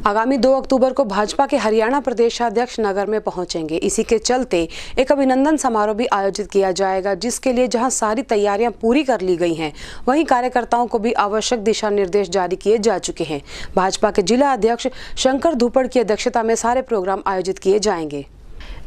आगामी 2 अक्टूबर को भाजपा के हरियाणा प्रदेशाध्यक्ष नगर में पहुंचेंगे। इसी के चलते एक अभिनंदन समारोह भी आयोजित किया जाएगा, जिसके लिए जहां सारी तैयारियां पूरी कर ली गई हैं, वहीं कार्यकर्ताओं को भी आवश्यक दिशा निर्देश जारी किए जा चुके हैं। भाजपा के जिला अध्यक्ष शंकर धुपड़ की अध्यक्षता में सारे प्रोग्राम आयोजित किए जाएंगे।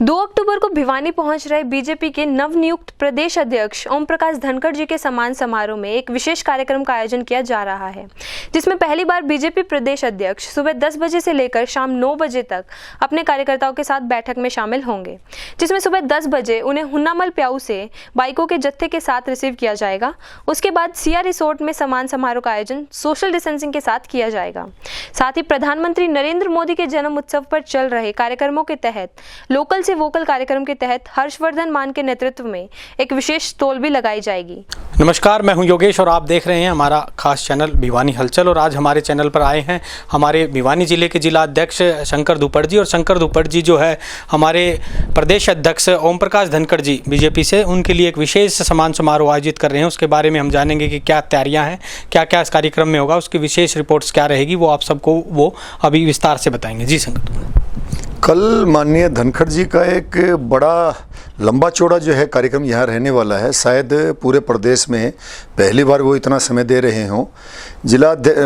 2 अक्टूबर को भिवानी पहुंच रहे बीजेपी के नवनियुक्त प्रदेश अध्यक्ष ओम प्रकाश धनखड़ जी के सम्मान समारोह में एक विशेष कार्यक्रम का आयोजन किया जा रहा है, जिसमें पहली बार बीजेपी प्रदेश अध्यक्ष सुबह 10 बजे से लेकर शाम 9 बजे तक अपने कार्यकर्ताओं के साथ बैठक में शामिल होंगे, जिसमें सुबह 10 बजे उन्हें हुन्नामल प्याऊ से बाइकों के जत्थे के साथ रिसीव किया जाएगा। उसके बाद सिया रिसोर्ट में सम्मान समारोह का आयोजन सोशल डिस्टेंसिंग के साथ किया जाएगा। साथ ही प्रधानमंत्री नरेंद्र मोदी के जन्म उत्सव पर चल रहे कार्यक्रमों के तहत लोकल से वोकल कार्यक्रम के तहत हर्षवर्धन मान के नेतृत्व में एक विशेष स्टॉल भी लगाई जाएगी। नमस्कार, मैं हूं योगेश और आप देख रहे हैं हमारा खास चैनल भिवानी हलचल। और आज हमारे चैनल पर आए हैं हमारे भिवानी जिले के जिला अध्यक्ष शंकर धुपड़ जी। और शंकर धुपड़ जी जो है हमारे प्रदेश अध्यक्ष ओम प्रकाश धनखड़ जी बीजेपी से, उनके लिए एक विशेष सम्मान समारोह आयोजित कर रहे हैं। उसके बारे में हम जानेंगे कि क्या तैयारियाँ हैं, क्या क्या इस कार्यक्रम में होगा, उसकी विशेष रिपोर्ट्स क्या रहेगी, वो आप सबको वो अभी विस्तार से बताएंगे। जी शंकर। कल माननीय धनखड़ जी का एक बड़ा लंबा चौड़ा जो है कार्यक्रम यहाँ रहने वाला है। शायद पूरे प्रदेश में पहली बार वो इतना समय दे रहे हों।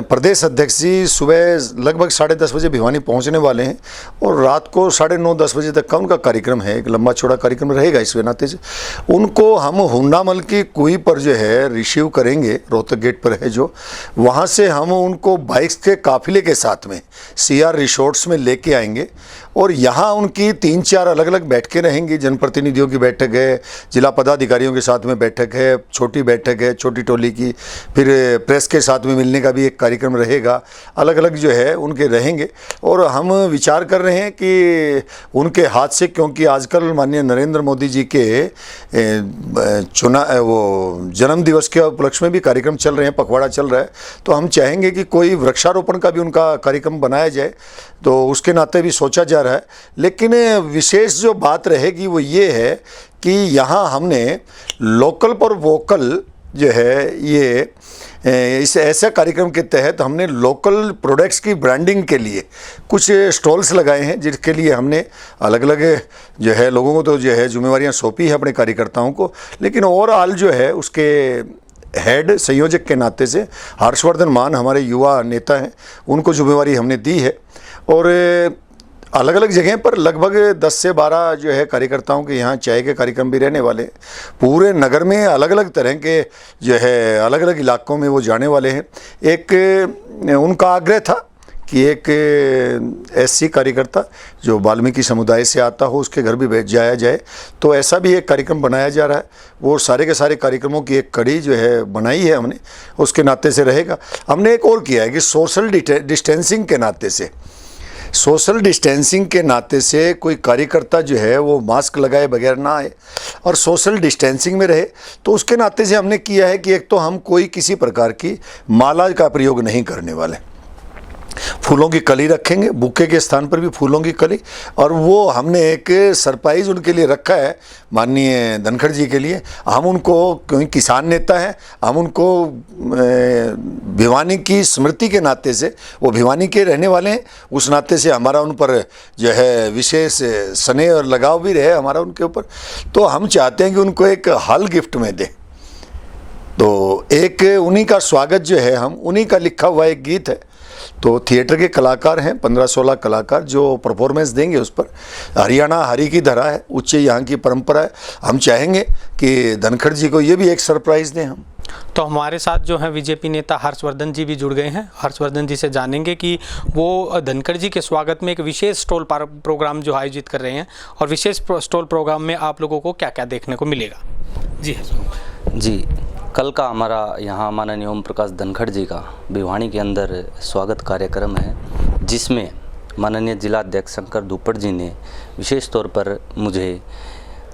प्रदेश अध्यक्ष जी सुबह लगभग 10:30 बजे भिवानी पहुँचने वाले हैं और रात को 9:30-10 बजे तक का उनका कार्यक्रम है। एक लंबा चौड़ा कार्यक्रम रहेगा। इस नाते से उनको हम हुन्नामल की कुई पर जो है रिसीव करेंगे, रोहतक गेट पर है जो, वहाँ से हम उनको बाइक्स के काफिले के साथ में CR रिसोर्ट्स में लेके आएंगे और यहाँ उनकी 3-4 अलग अलग बैठकें रहेंगी। जनप्रतिनिधियों की बैठक है, जिला पदाधिकारियों के साथ में बैठक है, छोटी बैठक है छोटी टोली की, फिर प्रेस के साथ में मिलने का भी एक कार्यक्रम रहेगा। अलग अलग जो है उनके रहेंगे और हम विचार कर रहे हैं कि उनके हाथ से, क्योंकि आजकल माननीय नरेंद्र मोदी जी के जन्म दिवस के उपलक्ष्य में भी कार्यक्रम चल रहे हैं, पखवाड़ा चल रहा है, तो हम चाहेंगे कि कोई वृक्षारोपण का भी उनका कार्यक्रम बनाया जाए, तो उसके नाते भी सोचा जा रहा है। लेकिन विशेष जो बात रहेगी वो ये है कि यहाँ हमने लोकल पर वोकल जो है ये इस ऐसे कार्यक्रम के तहत हमने लोकल प्रोडक्ट्स की ब्रांडिंग के लिए कुछ स्टॉल्स लगाए हैं, जिसके लिए हमने अलग अलग जो है लोगों को तो जो है जिम्मेवारियाँ सौंपी है अपने कार्यकर्ताओं को। लेकिन ओवरऑल जो है उसके हेड संयोजक के नाते से हर्षवर्धन मान हमारे युवा नेता हैं, उनको जिम्मेवारी हमने दी है। और अलग अलग जगह पर लगभग 10 से 12 जो है कार्यकर्ताओं के यहाँ चाय के कार्यक्रम भी रहने वाले हैं। पूरे नगर में अलग अलग तरह के जो है अलग अलग इलाकों में वो जाने वाले हैं। एक उनका आग्रह था कि एक SC कार्यकर्ता जो वाल्मीकि समुदाय से आता हो उसके घर भी बैठ जाया जाए, तो ऐसा भी एक कार्यक्रम बनाया जा रहा है। वो सारे के सारे कार्यक्रमों की एक कड़ी जो है बनाई है हमने, उसके नाते से रहेगा। हमने एक और किया है कि सोशल डिस्टेंसिंग के नाते से कोई कार्यकर्ता जो है वो मास्क लगाए बगैर ना आए और सोशल डिस्टेंसिंग में रहे। तो उसके नाते से हमने किया है कि एक तो हम कोई किसी प्रकार की माला का प्रयोग नहीं करने वाले, फूलों की कली रखेंगे, बुके के स्थान पर भी फूलों की कली। और वो हमने एक सरप्राइज़ उनके लिए रखा है माननीय धनखड़ जी के लिए। हम उनको, क्योंकि किसान नेता है, हम उनको भिवानी की स्मृति के नाते से, वो भिवानी के रहने वाले हैं, उस नाते से हमारा उन पर जो है विशेष स्नेह और लगाव भी रहे हमारा उनके ऊपर। तो हम चाहते हैं कि उनको एक हल गिफ्ट में दें। तो एक उन्हीं का स्वागत जो है, हम उन्हीं का लिखा हुआ एक गीत है, तो थिएटर के कलाकार हैं 15-16 कलाकार जो परफॉर्मेंस देंगे। उस पर हरियाणा हरी की धरा है, उच्च यहाँ की परंपरा है। हम चाहेंगे कि धनखड़ जी को ये भी एक सरप्राइज़ दें हम। तो हमारे साथ जो है बीजेपी नेता हर्षवर्धन जी भी जुड़ गए हैं। हर्षवर्धन जी से जानेंगे कि वो धनखड़ जी के स्वागत में एक विशेष स्टॉल प्रोग्राम जो आयोजित कर रहे हैं और विशेष स्टॉल प्रोग्राम में आप लोगों को क्या क्या देखने को मिलेगा। जी, कल का हमारा यहाँ माननीय ओम प्रकाश धनखड़ जी का भिवानी के अंदर स्वागत कार्यक्रम है, जिसमें माननीय जिला अध्यक्ष शंकर धुपड़ जी ने विशेष तौर पर मुझे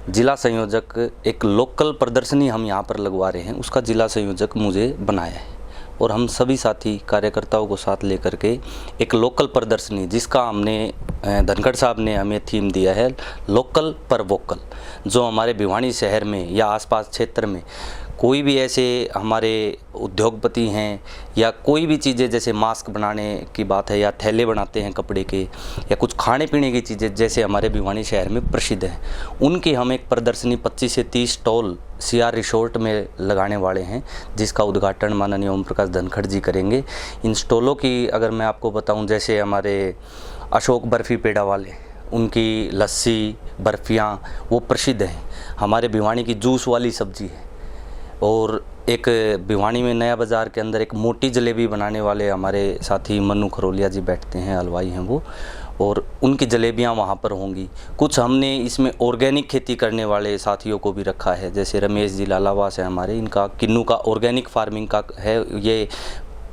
जिला संयोजक, एक लोकल प्रदर्शनी हम यहाँ पर लगवा रहे हैं, उसका जिला संयोजक मुझे बनाया है। और हम सभी साथी कार्यकर्ताओं को साथ लेकर के एक लोकल प्रदर्शनी, जिसका हमने धनखड़ साहब ने हमें थीम दिया है लोकल पर वोकल, जो हमारे भिवानी शहर में या आसपास क्षेत्र में कोई भी ऐसे हमारे उद्योगपति हैं या कोई भी चीज़ें जैसे मास्क बनाने की बात है या थैले बनाते हैं कपड़े के या कुछ खाने पीने की चीज़ें जैसे हमारे भिवानी शहर में प्रसिद्ध हैं, उनकी हम एक प्रदर्शनी 25 से 30 स्टॉल CR रिसोर्ट में लगाने वाले हैं, जिसका उद्घाटन माननीय ओम प्रकाश धनखड़ जी करेंगे। इन स्टॉलों की अगर मैं आपको बताऊं, जैसे हमारे अशोक बर्फ़ी पेड़ा वाले, उनकी लस्सी बर्फ़ियाँ वो प्रसिद्ध हैं। हमारे भिवानी की जूस वाली सब्ज़ी है, और एक भिवानी में नया बाज़ार के अंदर एक मोटी जलेबी बनाने वाले हमारे साथी मनु खरोलिया जी बैठते हैं, हलवाई हैं वो, और उनकी जलेबियां वहाँ पर होंगी। कुछ हमने इसमें ऑर्गेनिक खेती करने वाले साथियों को भी रखा है, जैसे रमेश जी लालावास है हमारे, इनका किन्नू का ऑर्गेनिक फार्मिंग का है, ये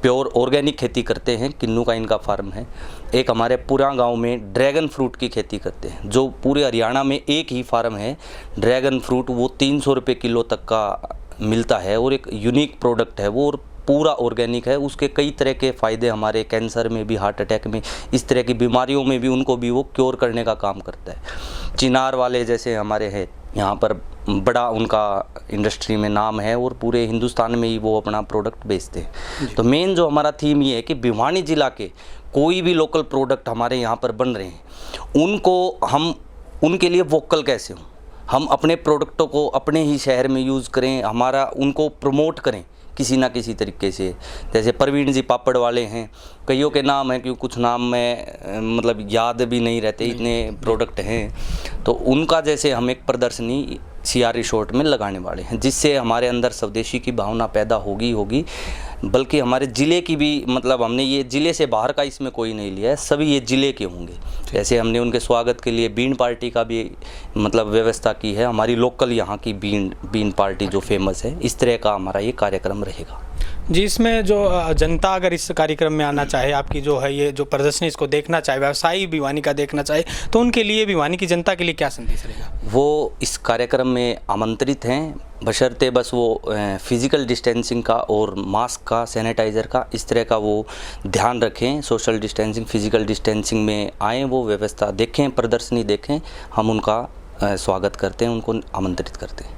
प्योर ऑर्गेनिक खेती करते हैं, किन्नू का इनका फार्म है। एक हमारे पूरा गांव में ड्रैगन फ्रूट की खेती करते हैं, जो पूरे हरियाणा में एक ही फार्म है ड्रैगन फ्रूट, वो 300 रुपये किलो तक का मिलता है और एक यूनिक प्रोडक्ट है वो, और पूरा ऑर्गेनिक है। उसके कई तरह के फ़ायदे हमारे कैंसर में भी, हार्ट अटैक में, इस तरह की बीमारियों में भी उनको भी वो क्योर करने का काम करता है। चिनार वाले जैसे हमारे हैं, यहाँ पर बड़ा उनका इंडस्ट्री में नाम है और पूरे हिंदुस्तान में ही वो अपना प्रोडक्ट बेचते हैं। तो मेन जो हमारा थीम ये है कि भिवानी ज़िला के कोई भी लोकल प्रोडक्ट हमारे यहाँ पर बन रहे हैं, उनको हम उनके लिए वोकल कैसे हों, हम अपने प्रोडक्टों को अपने ही शहर में यूज़ करें, हमारा उनको प्रमोट करें किसी ना किसी तरीके से। जैसे प्रवीण जी पापड़ वाले हैं, कईयों के नाम हैं, क्योंकि कुछ नाम में मतलब याद भी नहीं रहते, इतने प्रोडक्ट हैं। तो उनका जैसे हम एक प्रदर्शनी CR रिसोर्ट में लगाने वाले हैं, जिससे हमारे अंदर स्वदेशी की भावना पैदा होगी, बल्कि हमारे ज़िले की भी, मतलब हमने ये ज़िले से बाहर का इसमें कोई नहीं लिया है, सभी ये ज़िले के होंगे। जैसे हमने उनके स्वागत के लिए बीन पार्टी का भी मतलब व्यवस्था की है, हमारी लोकल यहाँ की बीन पार्टी जो फेमस है, इस तरह का हमारा ये कार्यक्रम रहेगा। जी, इसमें जो जनता अगर इस कार्यक्रम में आना चाहे, आपकी जो है ये जो प्रदर्शनी इसको देखना चाहे, व्यवसायी भिवानी का देखना चाहे, तो उनके लिए भिवानी की जनता के लिए क्या संदेश रहेगा? वो इस कार्यक्रम में आमंत्रित हैं, बशर्ते बस वो फिज़िकल डिस्टेंसिंग का और मास्क का, सैनिटाइज़र का, इस तरह का वो ध्यान रखें। सोशल डिस्टेंसिंग, फिज़िकल डिस्टेंसिंग में आएँ, वो व्यवस्था देखें, प्रदर्शनी देखें। हम उनका स्वागत करते हैं, उनको आमंत्रित करते हैं।